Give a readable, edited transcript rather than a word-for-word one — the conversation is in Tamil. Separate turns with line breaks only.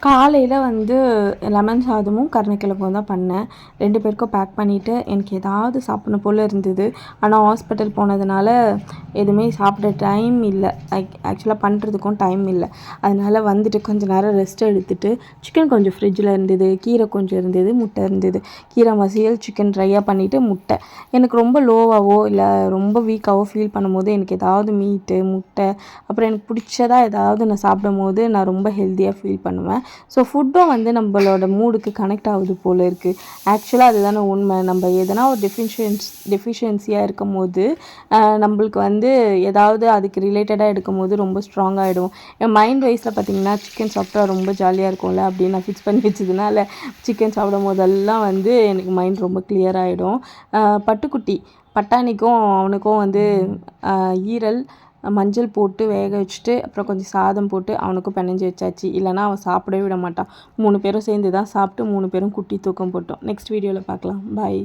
காலையில் வந்து லெமன் சாதமும் கருணக்கிழங்கும் தான் பண்ணேன். 2 பேருக்கும் பேக் பண்ணிவிட்டு எனக்கு ஏதாவது சாப்பிடணும் போல் இருந்தது. ஆனால் ஹாஸ்பிட்டல் போனதுனால எதுவுமே சாப்பிட டைம் இல்லை. ஆக்சுவலாக பண்ணுறதுக்கும் டைம் இல்லை. அதனால் வந்துட்டு கொஞ்சம் நேரம் ரெஸ்ட் எடுத்துகிட்டு சிக்கன் கொஞ்சம் ஃப்ரிட்ஜில் இருந்தது, கீரை கொஞ்சம் இருந்தது, முட்டை இருந்தது. கீரை மசியல், சிக்கன் ட்ரையாக பண்ணிவிட்டு முட்டை. எனக்கு ரொம்ப லோவாகவோ இல்லை ரொம்ப வீக்காகவோ ஃபீல் பண்ணும்போது எனக்கு ஏதாவது மீட்டு, முட்டை, அப்புறம் எனக்கு பிடிச்சதாக ஏதாவது நான் சாப்பிடும்போது நான் ரொம்ப ஹெல்த்தியாக ஃபீல் பண்ணுவேன். ஸோ ஃபுட்டும் வந்து நம்மளோட மூடுக்கு கனெக்ட் ஆகுது போல் இருக்குது. ஆக்சுவலாக அதுதானே உண்மை. நம்ம எதனா ஒரு டெஃபிஷியன்சியாக இருக்கும் போது நம்மளுக்கு வந்து ஏதாவது அதுக்கு ரிலேட்டடாக எடுக்கும்போது ரொம்ப ஸ்ட்ராங் ஆகிடும். என் மைண்ட் வைஸில் பார்த்திங்கன்னா சிக்கன் சாப்பிட்டா ரொம்ப ஜாலியாக இருக்கும்ல அப்படின்னு நான் ஃபிக்ஸ் பண்ணி வச்சதுனால சிக்கன் சாப்பிடும் போதெல்லாம் வந்து எனக்கு மைண்ட் ரொம்ப கிளியர் ஆகிடும். பட்டுக்குட்டி பட்டாணிக்கும் அவனுக்கும் வந்து ஈரல் மஞ்சள் போட்டு வேக வச்சுட்டு அப்புறம் கொஞ்சம் சாதம் போட்டு அவனுக்கும் பிணைஞ்சி வச்சாச்சு. இல்லைனா அவன் சாப்பிடவே விட மாட்டான். 3 பேரும் சேர்ந்து தான் சாப்பிட்டு 3 பேரும் குட்டி தூக்கம் போட்டோம். நெக்ஸ்ட் வீடியோவில் பார்க்கலாம். பாய்.